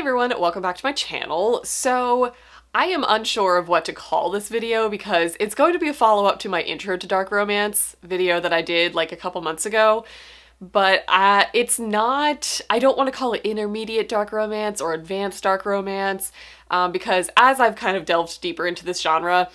everyone, welcome back to my channel. So I am unsure of what to call this video because it's going to be a follow-up to my intro to dark romance video that I did like a couple months ago. But it's not, I don't want to call it intermediate dark romance or advanced dark romance because as I've kind of delved deeper into this genre,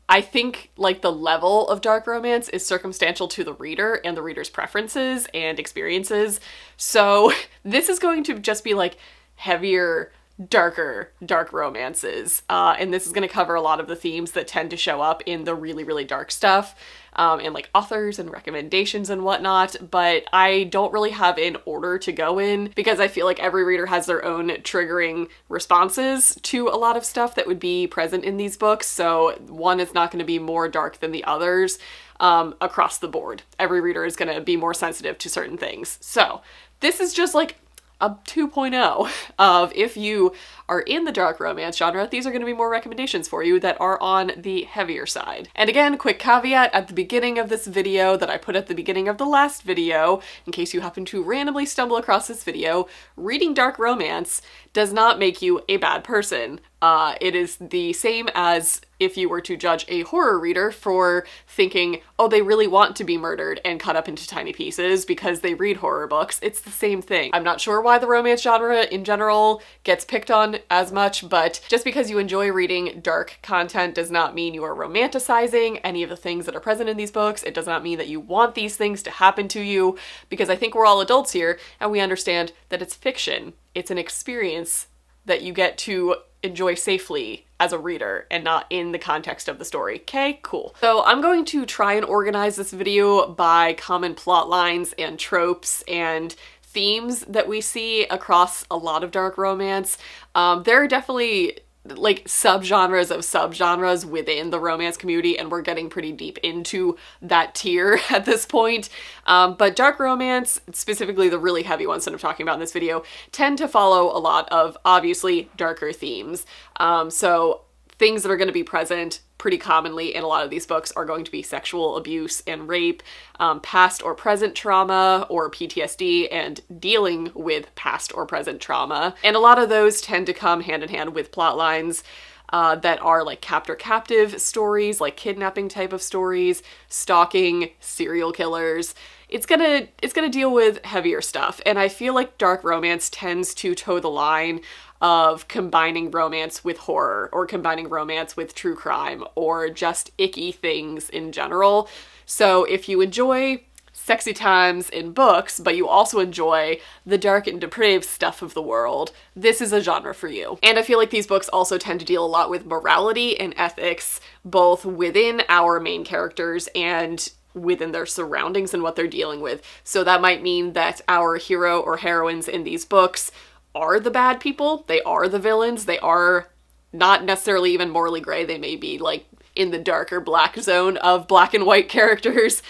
I think like the level of dark romance is circumstantial to the reader and the reader's preferences and experiences. So this is going to just be like heavier, darker dark romances. And this is going to cover a lot of the themes that tend to show up in the really, really dark stuff. And like authors and recommendations and whatnot, but I don't really have an order to go in because I feel like every reader has their own triggering responses to a lot of stuff that would be present in these books, so one is not going to be more dark than the others across the board. Every reader is going to be more sensitive to certain things. So this is just like a 2.0 of if you are in the dark romance genre, these are going to be more recommendations for you that are on the heavier side. And again, quick caveat at the beginning of this video that I put at the beginning of the last video, in case you happen to randomly stumble across this video, reading dark romance does not make you a bad person. It is the same as if you were to judge a horror reader for thinking, oh, they really want to be murdered and cut up into tiny pieces because they read horror books. It's the same thing. I'm not sure why the romance genre in general gets picked on as much, but just because you enjoy reading dark content does not mean you are romanticizing any of the things that are present in these books. It does not mean that you want these things to happen to you, because I think we're all adults here and we understand that it's fiction. It's an experience that you get to enjoy safely as a reader and not in the context of the story. Okay, cool. So I'm going to try and organize this video by common plot lines and tropes and themes that we see across a lot of dark romance. There are definitely like subgenres of subgenres within the romance community, and we're getting pretty deep into that tier at this point. But dark romance, specifically the really heavy ones that I'm talking about in this video, tend to follow a lot of obviously darker themes. So things that are going to be present pretty commonly in a lot of these books are going to be sexual abuse and rape, past or present trauma or PTSD, and dealing with past or present trauma. And a lot of those tend to come hand in hand with plot lines that are like captor-captive stories, like kidnapping type of stories, stalking, serial killers. It's gonna deal with heavier stuff, and I feel like dark romance tends to toe the line of combining romance with horror, or combining romance with true crime, or just icky things in general. So if you enjoy sexy times in books, but you also enjoy the dark and depraved stuff of the world, this is a genre for you. And I feel like these books also tend to deal a lot with morality and ethics, both within our main characters and within their surroundings and what they're dealing with. So that might mean that our hero or heroines in these books are the bad people, they are the villains, they are not necessarily even morally gray, they may be like in the darker black zone of black and white characters.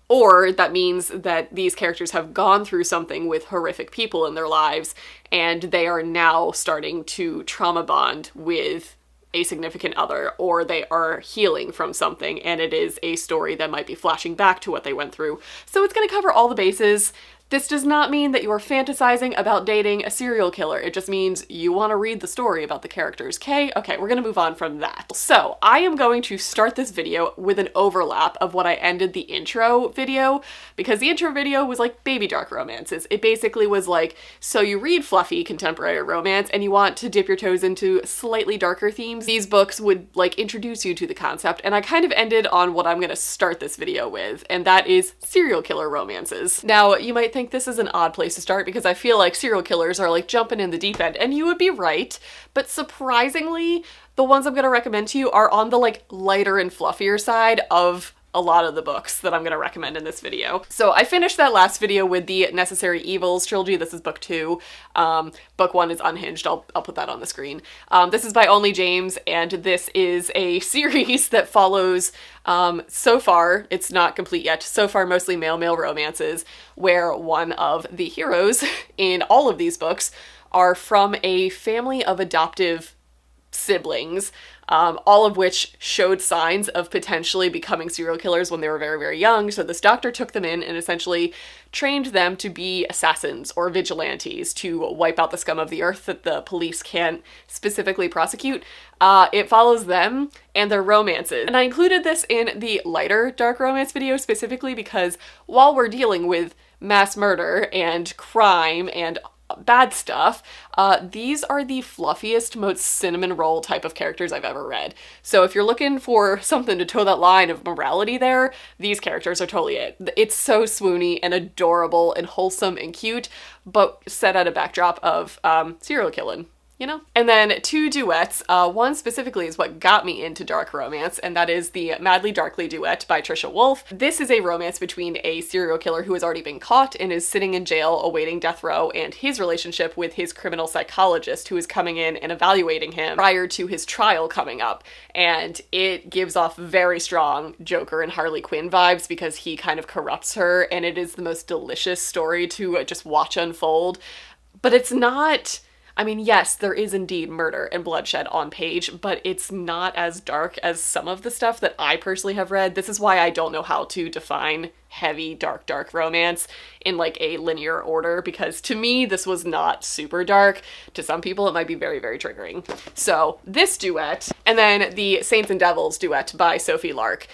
Or that means that these characters have gone through something with horrific people in their lives and they are now starting to trauma bond with a significant other, or they are healing from something and it is a story that might be flashing back to what they went through. So it's going to cover all the bases. This does not mean that you are fantasizing about dating a serial killer. It just means you want to read the story about the characters, okay? Okay, we're gonna move on from that. So I am going to start this video with an overlap of what I ended the intro video, because the intro video was like baby dark romances. It basically was like, so you read fluffy contemporary romance and you want to dip your toes into slightly darker themes. These books would like introduce you to the concept, and I kind of ended on what I'm gonna start this video with, and that is serial killer romances. Now, you might think this is an odd place to start because I feel like serial killers are like jumping in the deep end, and you would be right, but surprisingly, the ones I'm going to recommend to you are on the like lighter and fluffier side of a lot of the books that I'm going to recommend in this video. So I finished that last video with the Necessary Evils trilogy. This is book 2. Book 1 is Unhinged. I'll put that on the screen. This is by Only James, and this is a series that follows, so far, it's not complete yet, so far mostly male-male romances, where one of the heroes in all of these books are from a family of adoptive siblings, all of which showed signs of potentially becoming serial killers when they were very, very young. So this doctor took them in and essentially trained them to be assassins or vigilantes to wipe out the scum of the earth that the police can't specifically prosecute. It follows them and their romances. And I included this in the lighter dark romance video specifically because while we're dealing with mass murder and crime and bad stuff, these are the fluffiest, most cinnamon roll type of characters I've ever read. So if you're looking for something to toe that line of morality there, these characters are totally it. It's so swoony and adorable and wholesome and cute, but set at a backdrop of serial killing. You know? And then 2 duets. One specifically is what got me into dark romance, and that is the Madly Darkly duet by Trisha Wolfe. This is a romance between a serial killer who has already been caught and is sitting in jail awaiting death row, and his relationship with his criminal psychologist who is coming in and evaluating him prior to his trial coming up. And it gives off very strong Joker and Harley Quinn vibes because he kind of corrupts her, and it is the most delicious story to just watch unfold. But it's not... I mean, yes, there is indeed murder and bloodshed on page, but it's not as dark as some of the stuff that I personally have read. This is why I don't know how to define heavy, dark romance in like a linear order, because to me, this was not super dark. To some people, it might be very, very triggering. So this duet, and then the Saints and Devils duet by Sophie Lark.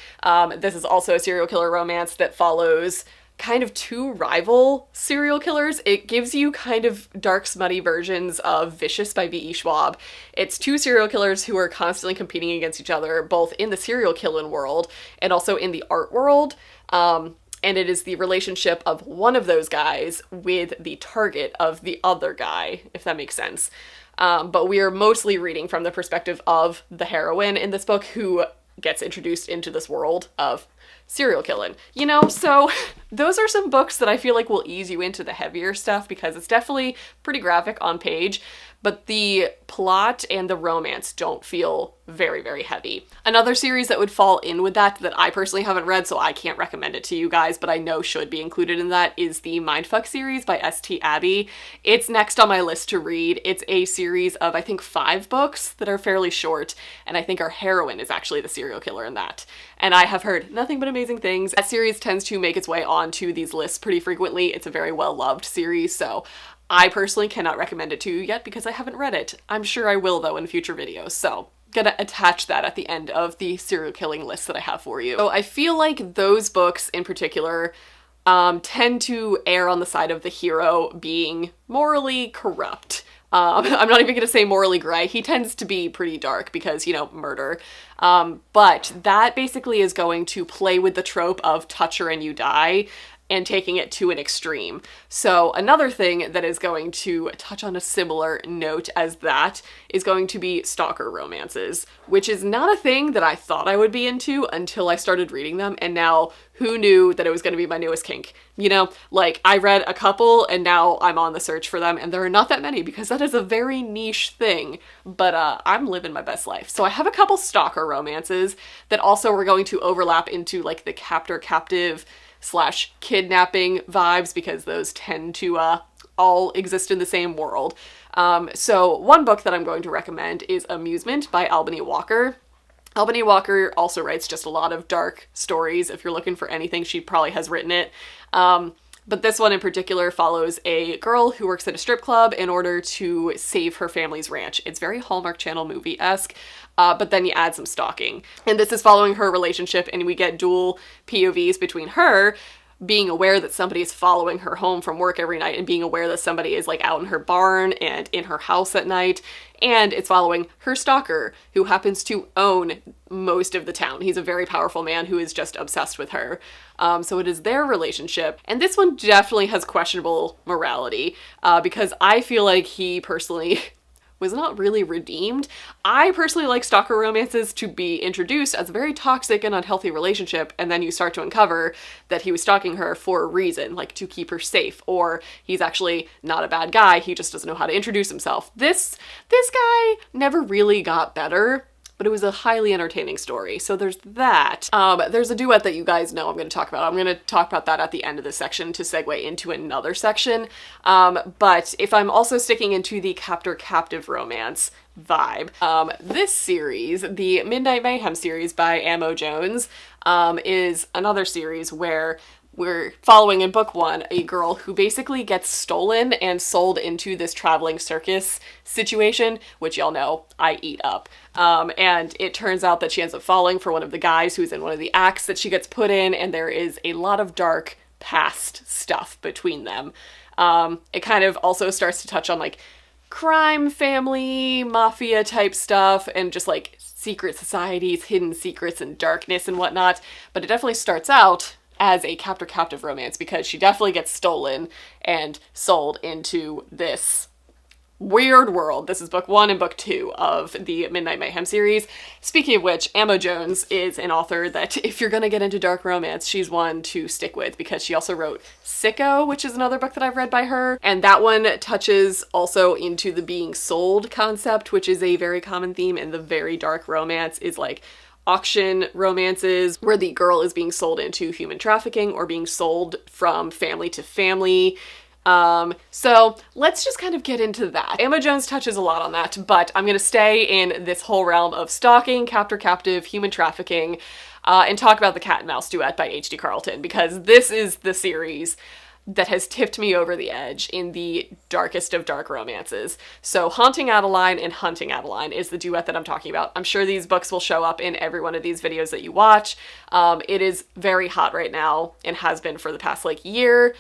This is also a serial killer romance that follows kind of 2 rival serial killers. It gives you kind of dark, smutty versions of Vicious by V.E. Schwab. It's 2 serial killers who are constantly competing against each other, both in the serial killing world and also in the art world. And it is the relationship of one of those guys with the target of the other guy, if that makes sense. But we are mostly reading from the perspective of the heroine in this book, who gets introduced into this world of serial killing. You know, so those are some books that I feel like will ease you into the heavier stuff because it's definitely pretty graphic on page, but the plot and the romance don't feel very, very heavy. Another series that would fall in with that I personally haven't read, so I can't recommend it to you guys, but I know should be included in that, is the Mindfuck series by S.T. Abbey. It's next on my list to read. It's a series of, I think, 5 books that are fairly short, and I think our heroine is actually the serial killer in that. And I have heard nothing but amazing things. That series tends to make its way onto these lists pretty frequently. It's a very well-loved series, so I personally cannot recommend it to you yet because I haven't read it. I'm sure I will, though, in future videos, so gonna attach that at the end of the serial killing list that I have for you. So I feel like those books in particular tend to err on the side of the hero being morally corrupt. I'm not even gonna say morally gray. He tends to be pretty dark because, you know, murder. But that basically is going to play with the trope of touch her and you die, and taking it to an extreme. So another thing that is going to touch on a similar note as that is going to be stalker romances, which is not a thing that I thought I would be into until I started reading them, and now who knew that it was going to be my newest kink? You know, like I read a couple and now I'm on the search for them, and there are not that many because that is a very niche thing, but I'm living my best life. So I have a couple stalker romances that also are going to overlap into like the captor-captive / kidnapping vibes because those tend to all exist in the same world. So one book that I'm going to recommend is Amusement by Albany Walker. Albany Walker also writes just a lot of dark stories. If you're looking for anything, she probably has written it. But this one in particular follows a girl who works at a strip club in order to save her family's ranch. It's very Hallmark Channel movie-esque, but then you add some stalking. And this is following her relationship, and we get dual POVs between her being aware that somebody is following her home from work every night and being aware that somebody is like out in her barn and in her house at night. And it's following her stalker, who happens to own most of the town. He's a very powerful man who is just obsessed with her. So it is their relationship. And this one definitely has questionable morality because I feel like he personally was not really redeemed. I personally like stalker romances to be introduced as a very toxic and unhealthy relationship, and then you start to uncover that he was stalking her for a reason, like to keep her safe, or he's actually not a bad guy, he just doesn't know how to introduce himself. This guy never really got better, but it was a highly entertaining story. So there's that. There's a duet that you guys know I'm going to talk about. I'm going to talk about that at the end of this section to segue into another section. But if I'm also sticking into the captor-captive romance vibe, this series, the Midnight Mayhem series by Ammo Jones, is another series where we're following in book one a girl who basically gets stolen and sold into this traveling circus situation, which y'all know I eat up. And it turns out that she ends up falling for one of the guys who's in one of the acts that she gets put in, and there is a lot of dark past stuff between them. It kind of also starts to touch on like crime, family, mafia type stuff, and just like secret societies, hidden secrets and darkness and whatnot. But it definitely starts out as a captor-captive romance because she definitely gets stolen and sold into this weird world. This is book one and book two of the Midnight Mayhem series. Speaking of which, Ammo Jones is an author that if you're gonna get into dark romance, she's one to stick with because she also wrote Sicko, which is another book that I've read by her. And that one touches also into the being sold concept, which is a very common theme in the very dark romance, is like auction romances where the girl is being sold into human trafficking or being sold from family to family. So let's just kind of get into that. Ammo Jones touches a lot on that, but I'm gonna stay in this whole realm of stalking, captor-captive, human trafficking, and talk about the Cat and Mouse duet by H.D. Carlton, because this is the series that has tipped me over the edge in the darkest of dark romances. So Haunting Adeline and Hunting Adeline is the duet that I'm talking about. I'm sure these books will show up in every one of these videos that you watch. It is very hot right now and has been for the past like year.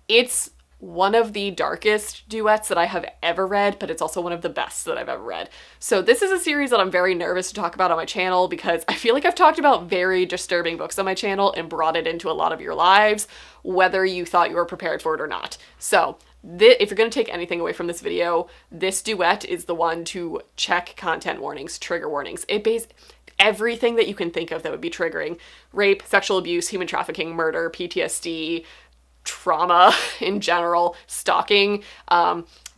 It's one of the darkest duets that I have ever read, but it's also one of the best that I've ever read. So this is a series that I'm very nervous to talk about on my channel because I feel like I've talked about very disturbing books on my channel and brought it into a lot of your lives, whether you thought you were prepared for it or not. So if you're going to take anything away from this video, this duet is the one to check content warnings, trigger warnings. Everything that you can think of that would be triggering: rape, sexual abuse, human trafficking, murder, PTSD, trauma in general, stalking,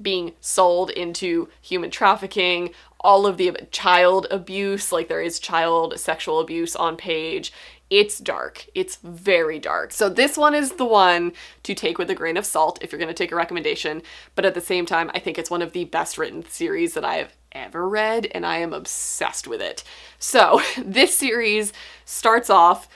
being sold into human trafficking, all of the child abuse, like there is child sexual abuse on page. It's dark. It's very dark. So this one is the one to take with a grain of salt if you're going to take a recommendation, but at the same time, I think it's one of the best written series that I have ever read, and I am obsessed with it. So this series starts off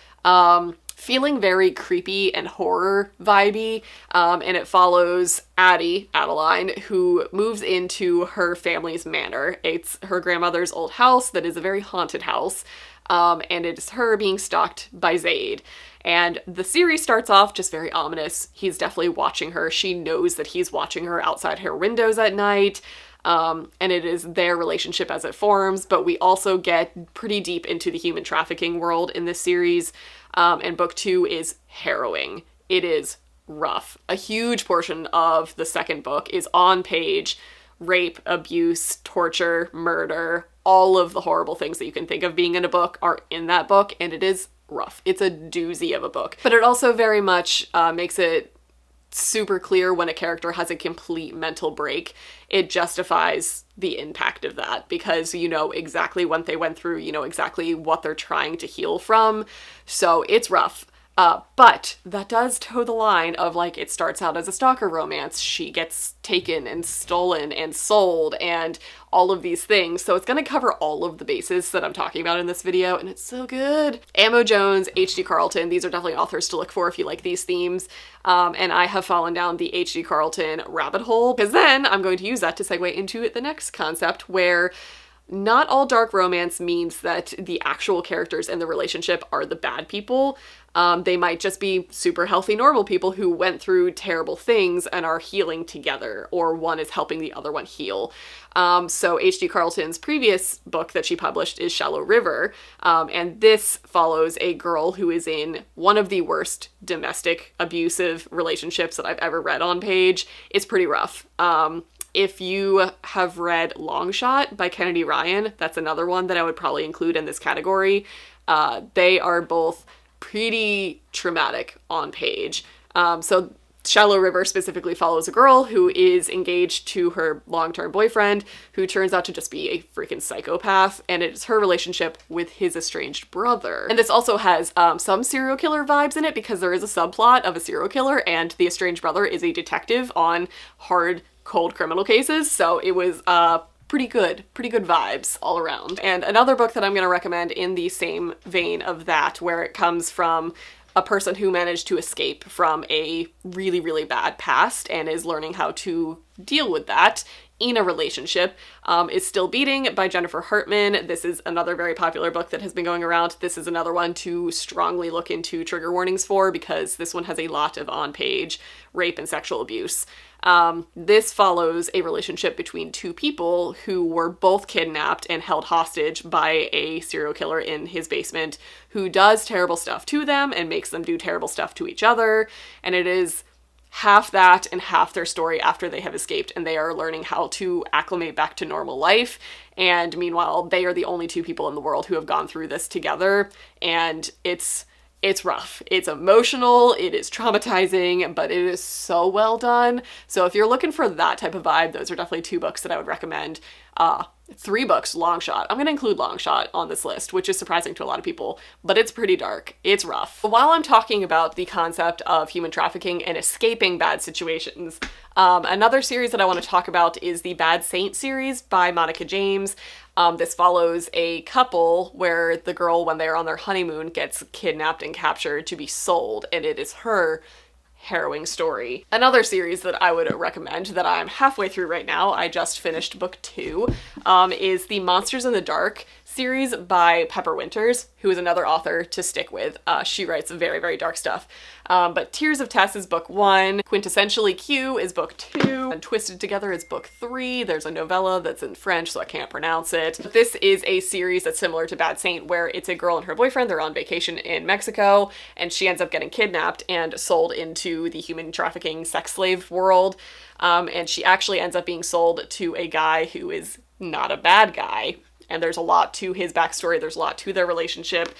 feeling very creepy and horror vibey, and it follows Adeline, who moves into her family's manor. It's her grandmother's old house that is a very haunted house, and it is her being stalked by Zaid. And the series starts off just very ominous. He's definitely watching her. She knows that he's watching her outside her windows at night. And it is their relationship as it forms, but we also get pretty deep into the human trafficking world in this series, and book two is harrowing. It is rough. A huge portion of the second book is on page rape, abuse, torture, murder, all of the horrible things that you can think of being in a book are in that book, and it is rough. It's a doozy of a book, but it also very much makes it super clear when a character has a complete mental break. It justifies the impact of that because you know exactly what they went through, you know exactly what they're trying to heal from. So it's rough. But that does toe the line of like, it starts out as a stalker romance. She gets taken and stolen and sold and all of these things. So it's going to cover all of the bases that I'm talking about in this video, and it's so good. Ammo Jones, H.D. Carlton, these are definitely authors to look for if you like these themes. And I have fallen down the H.D. Carlton rabbit hole because then I'm going to use that to segue into the next concept where not all dark romance means that the actual characters in the relationship are the bad people. They might just be super healthy, normal people who went through terrible things and are healing together, or one is helping the other one heal. So H.D. Carlton's previous book that she published is Shallow River, and this follows a girl who is in one of the worst domestic abusive relationships that I've ever read on page. It's pretty rough. If you have read Long Shot by Kennedy Ryan, that's another one that I would probably include in this category. They are both pretty traumatic on page. So Shallow River specifically follows a girl who is engaged to her long-term boyfriend, who turns out to just be a freaking psychopath, and it's her relationship with his estranged brother. And this also has some serial killer vibes in it, because there is a subplot of a serial killer, and the estranged brother is a detective on hard, cold criminal cases, so it was pretty good vibes all around. And another book that I'm gonna recommend in the same vein of that, where it comes from a person who managed to escape from a really, really bad past and is learning how to deal with that in a relationship, is Still Beating by Jennifer Hartman. This is another very popular book that has been going around. This is another one to strongly look into trigger warnings for, because this one has a lot of on-page rape and sexual abuse. This follows a relationship between two people who were both kidnapped and held hostage by a serial killer in his basement, who does terrible stuff to them and makes them do terrible stuff to each other. And it is half that and half their story after they have escaped and they are learning how to acclimate back to normal life. And meanwhile, they are the only two people in the world who have gone through this together. And it's rough. It's emotional, it is traumatizing, but it is so well done. So if you're looking for that type of vibe, those are definitely two books that I would recommend. 3 books, Long Shot. I'm going to include Long Shot on this list, which is surprising to a lot of people, but it's pretty dark. It's rough. While I'm talking about the concept of human trafficking and escaping bad situations, another series that I want to talk about is the Bad Saint series by Monica James. This follows a couple where the girl, when they're on their honeymoon, gets kidnapped and captured to be sold, and it is her harrowing story. Another series that I would recommend that I'm halfway through right now, I just finished book 2, is the Monsters in the Dark series by Pepper Winters, who is another author to stick with. She writes very, very dark stuff. But Tears of Tess is book 1, Quintessentially Q is book 2, and Twisted Together is book 3. There's a novella that's in French, so I can't pronounce it. But this is a series that's similar to Bad Saint, where it's a girl and her boyfriend, they're on vacation in Mexico, and she ends up getting kidnapped and sold into the human trafficking sex slave world. And she actually ends up being sold to a guy who is not a bad guy. And there's a lot to his backstory, there's a lot to their relationship.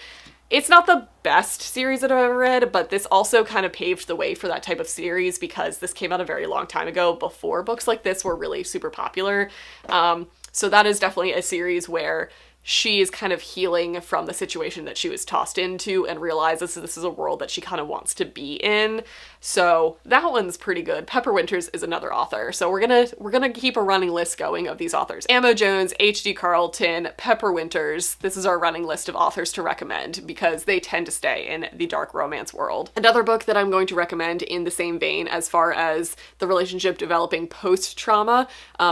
It's not the best series that I've ever read, but this also kind of paved the way for that type of series, because this came out a very long time ago, before books like this were really super popular. So that is definitely a series where she is kind of healing from the situation that she was tossed into and realizes this is a world that she kind of wants to be in. So that one's pretty good. Pepper Winters is another author. So we're gonna keep a running list going of these authors. Amo Jones, H.D. Carlton, Pepper Winters. This is our running list of authors to recommend because they tend to stay in the dark romance world. Another book that I'm going to recommend in the same vein as far as the relationship developing post-trauma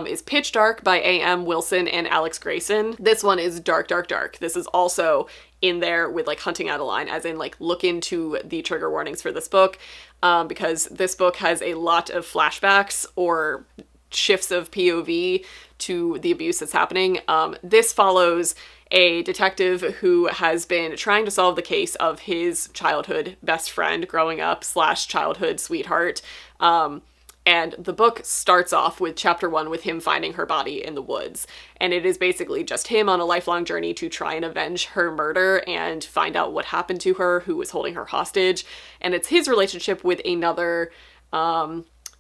is Pitch Dark by A.M. Wilson and Alex Grayson. This one is dark, dark, dark. This is also in there with like hunting out a line, as in like look into the trigger warnings for this book, because this book has a lot of flashbacks or shifts of POV to the abuse that's happening. This follows a detective who has been trying to solve the case of his childhood best friend growing up / childhood sweetheart. And the book starts off with chapter 1 with him finding her body in the woods. And it is basically just him on a lifelong journey to try and avenge her murder and find out what happened to her, who was holding her hostage. And it's his relationship with another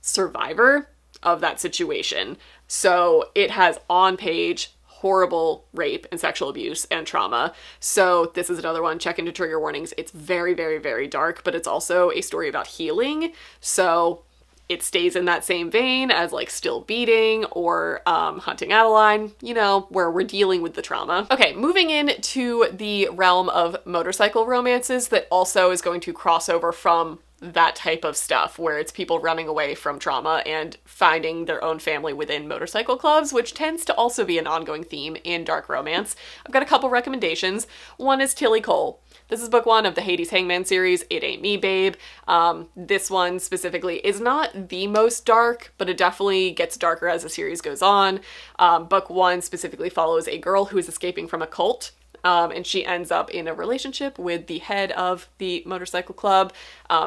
survivor of that situation. So it has on-page horrible rape and sexual abuse and trauma. So this is another one, check into trigger warnings. It's very, very, very dark, but it's also a story about healing. So it stays in that same vein as like Still Beating or Hunting Adeline, you know, where we're dealing with the trauma. Okay, moving into the realm of motorcycle romances that also is going to cross over from that type of stuff, where it's people running away from trauma and finding their own family within motorcycle clubs, which tends to also be an ongoing theme in dark romance. I've got a couple recommendations. One is Tilly Cole. This is book 1 of the Hades Hangman series, It Ain't Me, Babe. This one specifically is not the most dark, but it definitely gets darker as the series goes on. Book 1 specifically follows a girl who is escaping from a cult. And she ends up in a relationship with the head of the motorcycle club,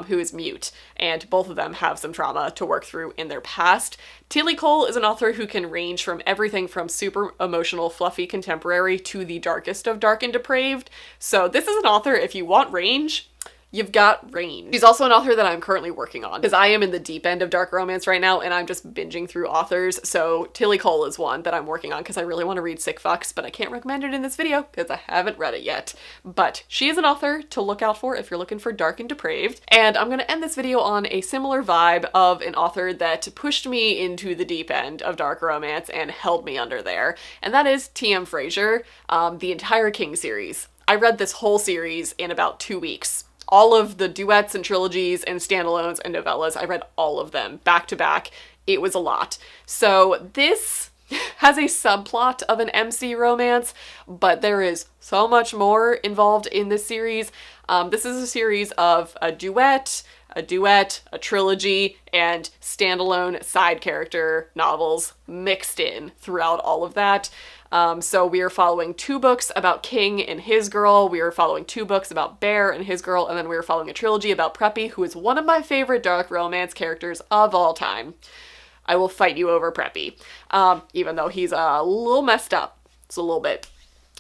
who is mute. And both of them have some trauma to work through in their past. Tilly Cole is an author who can range from everything from super emotional, fluffy contemporary to the darkest of dark and depraved. So this is an author, if you want range, You've got Rain. She's also an author that I'm currently working on because I am in the deep end of dark romance right now and I'm just binging through authors. So Tilly Cole is one that I'm working on because I really want to read Sick Fucks, but I can't recommend it in this video because I haven't read it yet. But she is an author to look out for if you're looking for dark and depraved. And I'm going to end this video on a similar vibe of an author that pushed me into the deep end of dark romance and held me under there. And that is T.M. Frazier, the entire King series. I read this whole series in about 2 weeks. All of the duets and trilogies and standalones and novellas, I read all of them back to back. It was a lot. So this has a subplot of an MC romance, but there is so much more involved in this series. This is a series of a duet, a trilogy, and standalone side character novels mixed in throughout all of that. So we are following 2 books about King and his girl, we are following 2 books about Bear and his girl, and then we are following a trilogy about Preppy, who is one of my favorite dark romance characters of all time. I will fight you over Preppy, even though he's a little messed up. It's a little bit.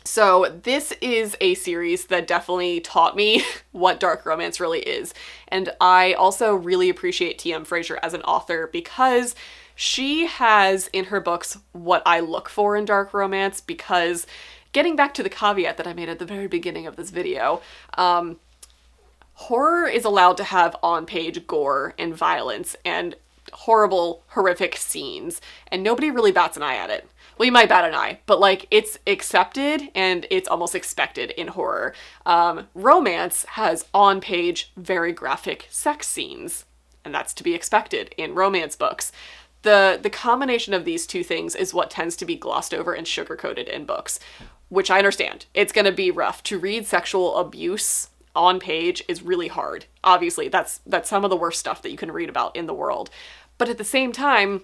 So this is a series that definitely taught me what dark romance really is. And I also really appreciate T.M. Frazier as an author because she has in her books what I look for in dark romance, because getting back to the caveat that I made at the very beginning of this video, horror is allowed to have on-page gore and violence and horrible, horrific scenes, and nobody really bats an eye at it. Well, you might bat an eye, but like it's accepted and it's almost expected in horror. Romance has on-page, very graphic sex scenes, and that's to be expected in romance books. The combination of these 2 things is what tends to be glossed over and sugar-coated in books, which I understand. It's going to be rough. To read sexual abuse on page is really hard. Obviously, that's some of the worst stuff that you can read about in the world. But at the same time,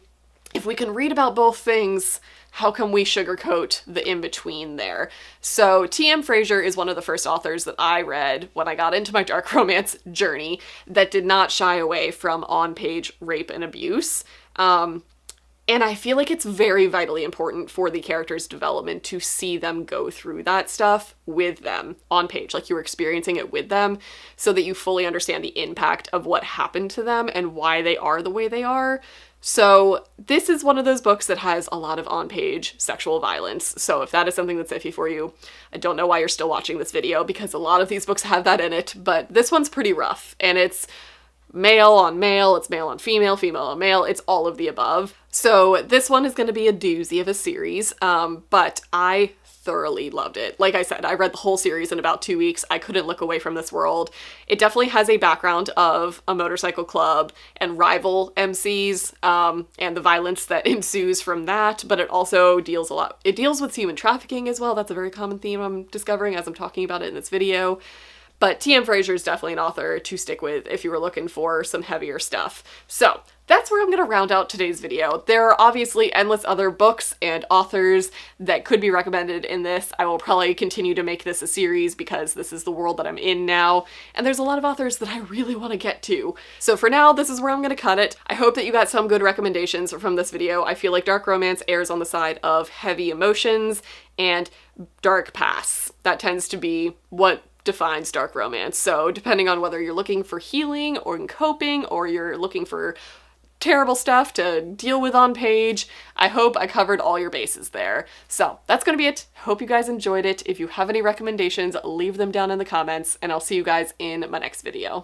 if we can read about both things, how can we sugarcoat the in-between there? So T.M. Frazier is one of the first authors that I read when I got into my dark romance journey that did not shy away from on-page rape and abuse. And I feel like it's very vitally important for the character's development to see them go through that stuff with them on page, like you're experiencing it with them, so that you fully understand the impact of what happened to them and why they are the way they are. So this is one of those books that has a lot of on-page sexual violence. So if that is something that's iffy for you, I don't know why you're still watching this video, because a lot of these books have that in it, but this one's pretty rough, and it's male on male, it's male on female, female on male, it's all of the above. So this one is going to be a doozy of a series, but I thoroughly loved it. Like I said, I read the whole series in about 2 weeks. I couldn't look away from this world. It definitely has a background of a motorcycle club and rival MCs, and the violence that ensues from that, but it also deals it deals with human trafficking as well. That's a very common theme I'm discovering as I'm talking about it in this video. But T.M. Frazier is definitely an author to stick with if you were looking for some heavier stuff. So that's where I'm going to round out today's video. There are obviously endless other books and authors that could be recommended in this. I will probably continue to make this a series because this is the world that I'm in now, and there's a lot of authors that I really want to get to. So for now, this is where I'm going to cut it. I hope that you got some good recommendations from this video. I feel like dark romance errs on the side of heavy emotions and dark pasts. That tends to be what defines dark romance. So depending on whether you're looking for healing or coping, or you're looking for terrible stuff to deal with on page, I hope I covered all your bases there. So that's gonna be it. Hope you guys enjoyed it. If you have any recommendations, leave them down in the comments, and I'll see you guys in my next video.